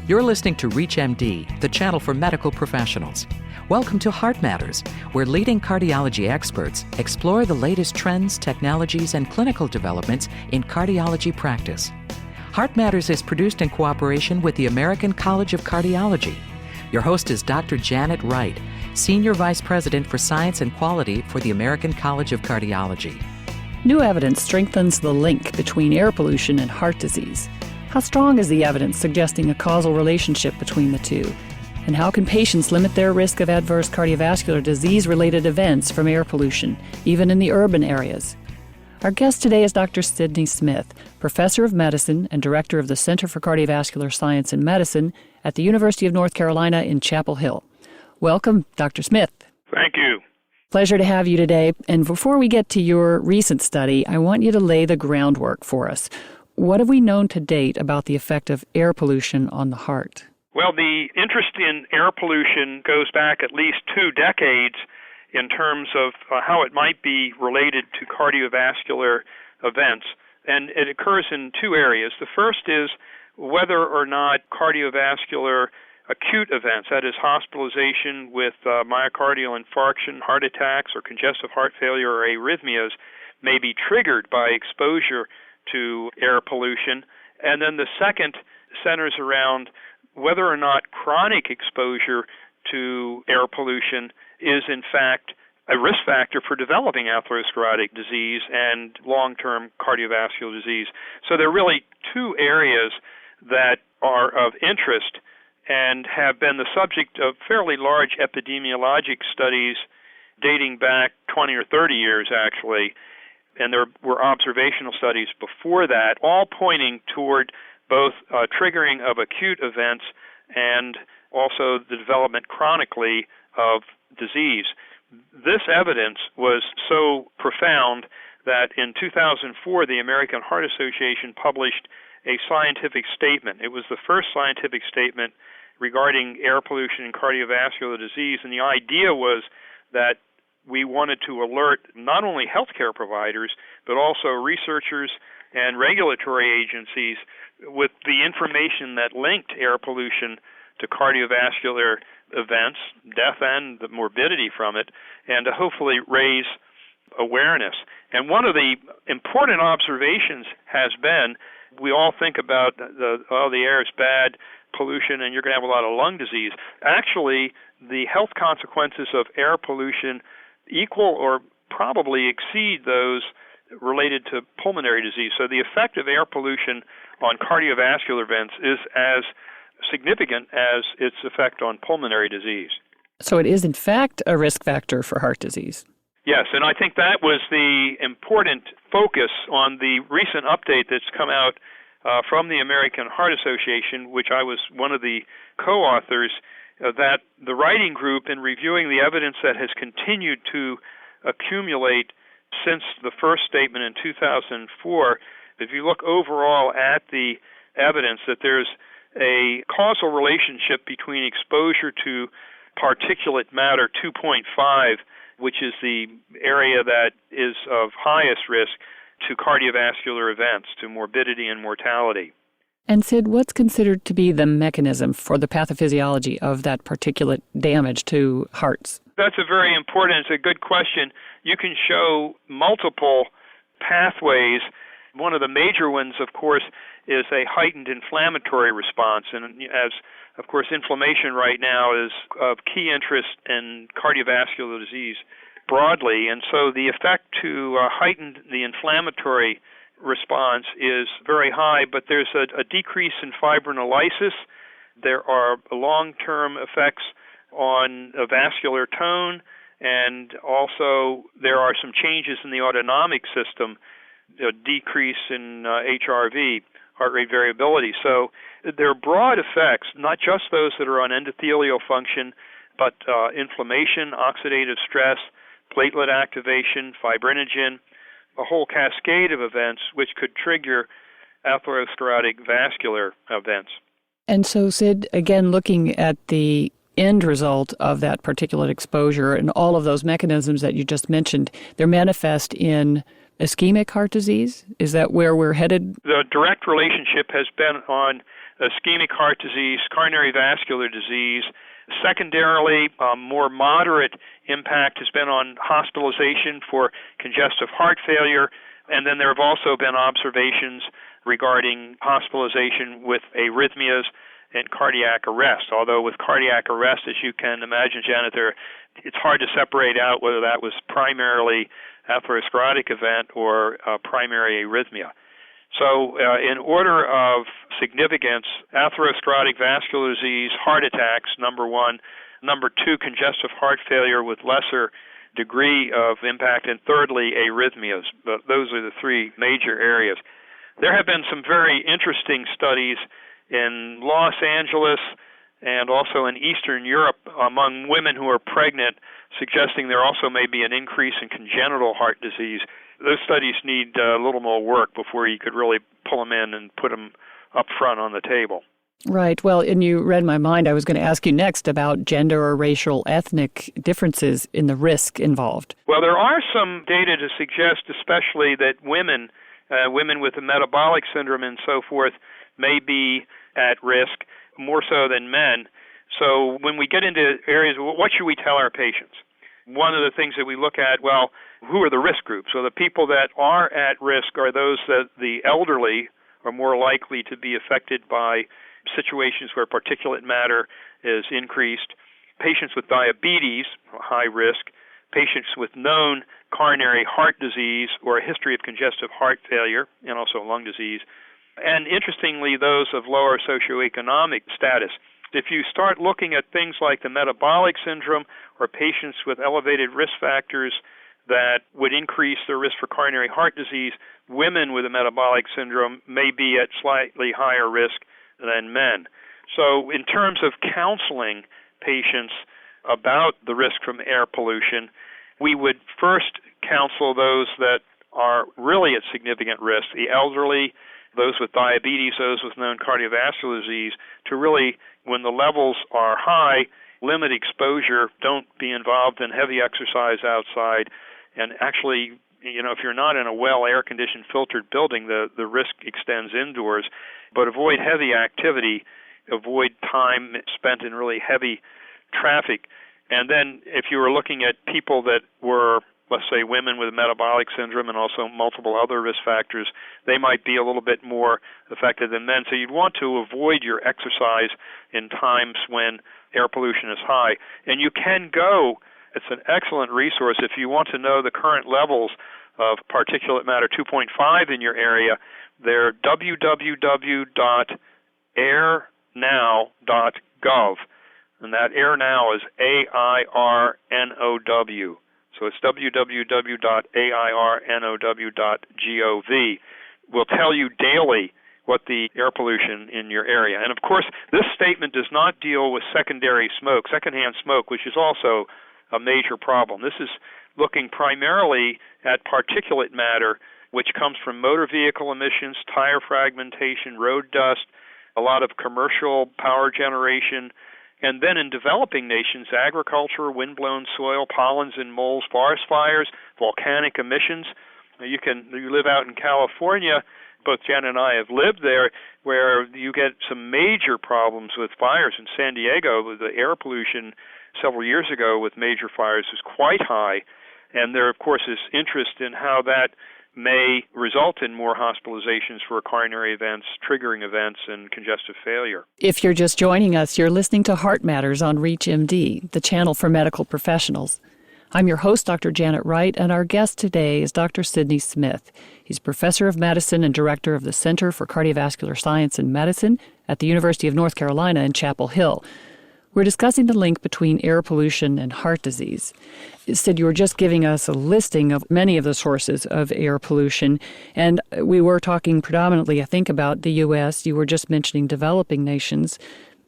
You're listening to ReachMD, the channel for medical professionals. Welcome to Heart Matters, where leading cardiology experts explore the latest trends, technologies, and clinical developments in cardiology practice. Heart Matters is produced in cooperation with the American College of Cardiology. Your host is Dr. Janet Wright, Senior Vice President for Science and Quality for the American College of Cardiology. New evidence strengthens the link between air pollution and heart disease. How strong is the evidence suggesting a causal relationship between the two? And how can patients limit their risk of adverse cardiovascular disease-related events from air pollution, even in the urban areas? Our guest today is Dr. Sidney Smith, Professor of Medicine and Director of the Center for Cardiovascular Science and Medicine at the University of North Carolina in Chapel Hill. Welcome, Dr. Smith. Thank you. Pleasure to have you today. And before we get to your recent study, I want you to lay the groundwork for us. What have we known to date about the effect of air pollution on the heart? Well, the interest in air pollution goes back at least 2 decades in terms of how it might be related to cardiovascular events. And it occurs in 2 areas. The first is whether or not cardiovascular acute events, that is hospitalization with myocardial infarction, heart attacks, or congestive heart failure or arrhythmias, may be triggered by exposure to air pollution. And then the second centers around whether or not chronic exposure to air pollution is in fact a risk factor for developing atherosclerotic disease and long-term cardiovascular disease. So there are really 2 areas that are of interest and have been the subject of fairly large epidemiologic studies dating back 20 or 30 years, actually. And there were observational studies before that, all pointing toward both triggering of acute events and also the development chronically of disease. This evidence was so profound that in 2004, the American Heart Association published a scientific statement. It was the first scientific statement regarding air pollution and cardiovascular disease, and the idea was that we wanted to alert not only healthcare providers, but also researchers and regulatory agencies with the information that linked air pollution to cardiovascular events, death and the morbidity from it, and to hopefully raise awareness. And one of the important observations has been, we all think about the air is bad, pollution, and you're going to have a lot of lung disease. Actually, the health consequences of air pollution equal or probably exceed those related to pulmonary disease. So the effect of air pollution on cardiovascular events is as significant as its effect on pulmonary disease. So it is, in fact, a risk factor for heart disease. Yes, and I think that was the important focus on the recent update that's come out from the American Heart Association, which I was one of the co-authors, that the writing group, in reviewing the evidence that has continued to accumulate since the first statement in 2004, if you look overall at the evidence, that there's a causal relationship between exposure to particulate matter 2.5, which is the area that is of highest risk, to cardiovascular events, to morbidity and mortality. And Sid, what's considered to be the mechanism for the pathophysiology of that particulate damage to hearts? That's a very important, it's a good question. You can show multiple pathways. One of the major ones, of course, is a heightened inflammatory response. And as, of course, inflammation right now is of key interest in cardiovascular disease broadly. And so the effect to heighten the inflammatory response is very high, but there's a decrease in fibrinolysis. There are long-term effects on vascular tone, and also there are some changes in the autonomic system, a decrease in HRV, heart rate variability. So there are broad effects, not just those that are on endothelial function, but inflammation, oxidative stress, platelet activation, fibrinogen, a whole cascade of events which could trigger atherosclerotic vascular events. And so, Sid, again, looking at the end result of that particulate exposure and all of those mechanisms that you just mentioned, they're manifest in ischemic heart disease? Is that where we're headed? The direct relationship has been on ischemic heart disease, coronary vascular disease. Secondarily, more moderate impact has been on hospitalization for congestive heart failure, and then there have also been observations regarding hospitalization with arrhythmias and cardiac arrest. Although with cardiac arrest, as you can imagine, Janet, it's hard to separate out whether that was primarily atherosclerotic event or primary arrhythmia. So in order of significance, atherosclerotic vascular disease, heart attacks, number one. Number two, congestive heart failure with lesser degree of impact. And thirdly, arrhythmias. Those are the three major areas. There have been some very interesting studies in Los Angeles and also in Eastern Europe among women who are pregnant, suggesting there also may be an increase in congenital heart disease. Those studies need a little more work before you could really pull them in and put them up front on the table. Right. Well, and you read my mind. I was going to ask you next about gender or racial, ethnic differences in the risk involved. Well, there are some data to suggest especially that women with a metabolic syndrome and so forth may be at risk more so than men. So when we get into areas, what should we tell our patients? One of the things that we look at, well, who are the risk groups? So the people that are at risk are those that the elderly are more likely to be affected by situations where particulate matter is increased, patients with diabetes, high risk, patients with known coronary heart disease or a history of congestive heart failure and also lung disease, and interestingly, those of lower socioeconomic status. If you start looking at things like the metabolic syndrome or patients with elevated risk factors that would increase their risk for coronary heart disease, women with a metabolic syndrome may be at slightly higher risk than men. So in terms of counseling patients about the risk from air pollution, we would first counsel those that are really at significant risk, the elderly, those with diabetes, those with known cardiovascular disease, to really, when the levels are high, limit exposure, don't be involved in heavy exercise outside, and actually, if you're not in a well air-conditioned, filtered building, the risk extends indoors, but avoid heavy activity, avoid time spent in really heavy traffic. And then if you were looking at people that were, let's say, women with metabolic syndrome and also multiple other risk factors, they might be a little bit more affected than men. So you'd want to avoid your exercise in times when air pollution is high. And you can go, it's an excellent resource if you want to know the current levels of particulate matter 2.5 in your area. They're www.airnow.gov. And that AirNow is AIRNOW. So it's www.airnow.gov. We'll tell you daily what the air pollution in your area. And of course, this statement does not deal with secondary smoke, secondhand smoke, which is also a major problem. This is looking primarily at particulate matter, which comes from motor vehicle emissions, tire fragmentation, road dust, a lot of commercial power generation, and then in developing nations, agriculture, windblown soil, pollens and moles, forest fires, volcanic emissions. You live out in California, both Jen and I have lived there, where you get some major problems with fires. In San Diego, the air pollution several years ago with major fires was quite high, and there, of course, is interest in how that may result in more hospitalizations for coronary events, triggering events, and congestive failure. If you're just joining us, you're listening to Heart Matters on ReachMD, the channel for medical professionals. I'm your host, Dr. Janet Wright, and our guest today is Dr. Sidney Smith. He's professor of medicine and director of the Center for Cardiovascular Science and Medicine at the University of North Carolina in Chapel Hill. We're discussing the link between air pollution and heart disease. Sid, you were just giving us a listing of many of the sources of air pollution, and we were talking predominantly, I think, about the U.S. You were just mentioning developing nations.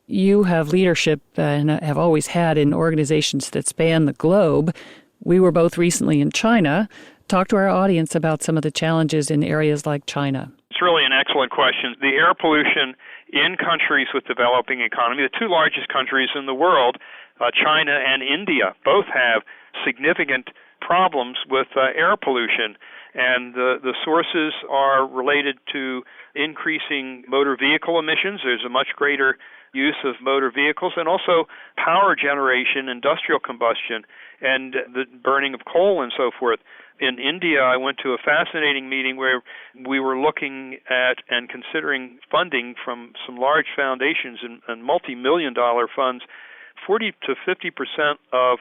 You have leadership and have always had in organizations that span the globe. We were both recently in China. Talk to our audience about some of the challenges in areas like China. It's really an excellent question. The air pollution in countries with developing economy, the two largest countries in the world, China and India, both have significant problems with air pollution. And the sources are related to increasing motor vehicle emissions. There's a much greater use of motor vehicles, and also power generation, industrial combustion, and the burning of coal and so forth. In India, I went to a fascinating meeting where we were looking at and considering funding from some large foundations and multi-million-dollar funds. 40 to 50% of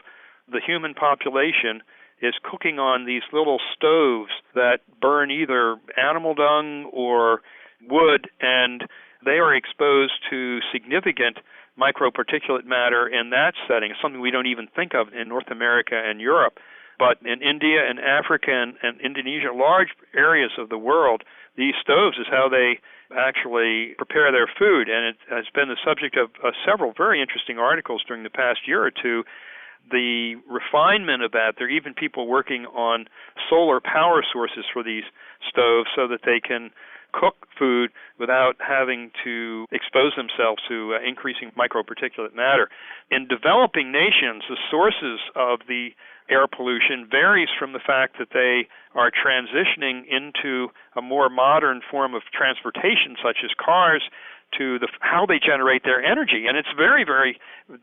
the human population is cooking on these little stoves that burn either animal dung or wood, and they are exposed to significant microparticulate matter in that setting. It's something we don't even think of in North America and Europe. But in India and Africa and Indonesia, large areas of the world, these stoves is how they actually prepare their food. And it has been the subject of several very interesting articles during the past year or two. The refinement of that, there are even people working on solar power sources for these stoves so that they can cook food without having to expose themselves to increasing microparticulate matter. In developing nations, the sources of the air pollution varies from the fact that they are transitioning into a more modern form of transportation, such as cars, to how they generate their energy. And it's very, very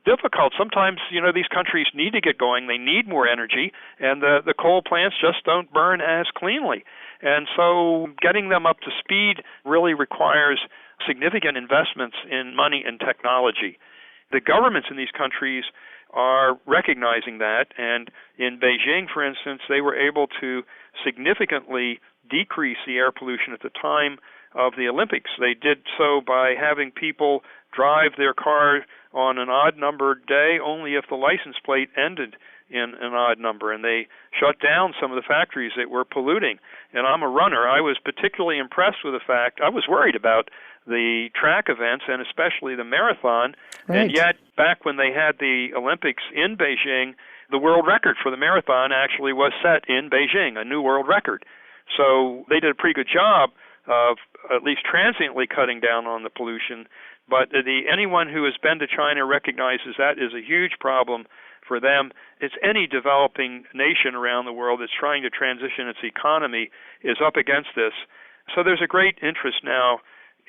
difficult. Sometimes, these countries need to get going. They need more energy, and the coal plants just don't burn as cleanly. And so getting them up to speed really requires significant investments in money and technology. The governments in these countries are recognizing that, and in Beijing, for instance, they were able to significantly decrease the air pollution at the time of the Olympics. They did so by having people drive their car on an odd-numbered day only if the license plate ended in an odd number, and they shut down some of the factories that were polluting. And I'm a runner. I was particularly impressed with the fact, I was worried about the track events and especially the marathon, right. And yet back when they had the Olympics in Beijing, the world record for the marathon actually was set in Beijing, a new world record. So they did a pretty good job of at least transiently cutting down on the pollution, but anyone who has been to China recognizes that is a huge problem for them. It's any developing nation around the world that's trying to transition its economy is up against this. So there's a great interest now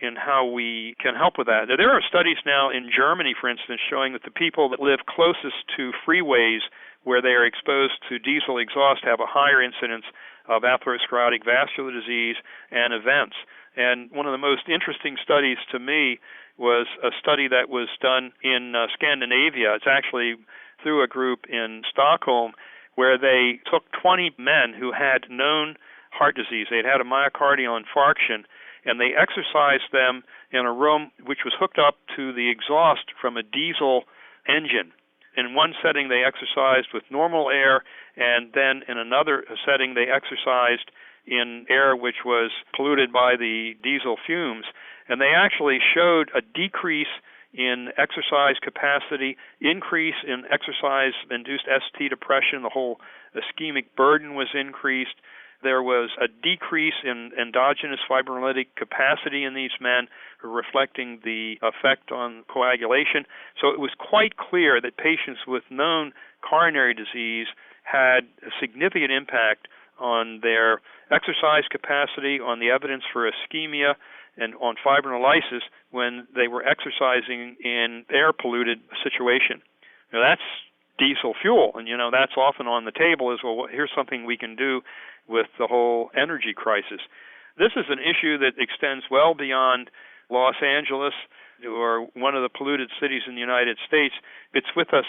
in how we can help with that. There are studies now in Germany, for instance, showing that the people that live closest to freeways where they are exposed to diesel exhaust have a higher incidence of atherosclerotic vascular disease and events. And one of the most interesting studies to me was a study that was done in Scandinavia. It's actually through a group in Stockholm where they took 20 men who had known heart disease. They'd had a myocardial infarction, and they exercised them in a room which was hooked up to the exhaust from a diesel engine. In one setting, they exercised with normal air, and then in another setting, they exercised in air which was polluted by the diesel fumes. And they actually showed a decrease in exercise capacity, increase in exercise-induced ST depression. The whole ischemic burden was increased. There was a decrease in endogenous fibrinolytic capacity in these men, reflecting the effect on coagulation. So it was quite clear that patients with known coronary disease had a significant impact on their exercise capacity, on the evidence for ischemia, and on fibrinolysis when they were exercising in air-polluted situation. Now, that's diesel fuel, and, that's often on the table as, well, here's something we can do with the whole energy crisis. This is an issue that extends well beyond Los Angeles, or one of the polluted cities in the United States. It's with us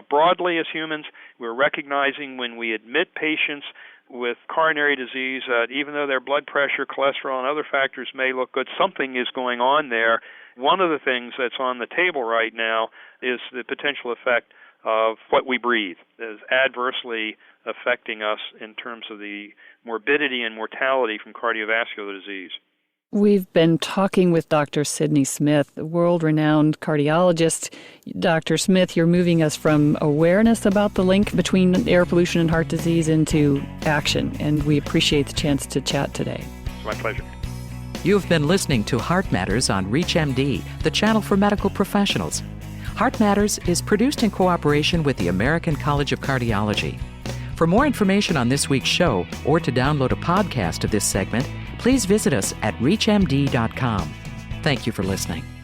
broadly as humans. We're recognizing when we admit patients with coronary disease, even though their blood pressure, cholesterol, and other factors may look good, something is going on there. One of the things that's on the table right now is the potential effect of what we breathe is adversely affecting us in terms of the morbidity and mortality from cardiovascular disease. We've been talking with Dr. Sidney Smith, a world-renowned cardiologist. Dr. Smith, you're moving us from awareness about the link between air pollution and heart disease into action, and we appreciate the chance to chat today. It's my pleasure. You've been listening to Heart Matters on ReachMD, the channel for medical professionals. Heart Matters is produced in cooperation with the American College of Cardiology. For more information on this week's show or to download a podcast of this segment, please visit us at reachmd.com. Thank you for listening.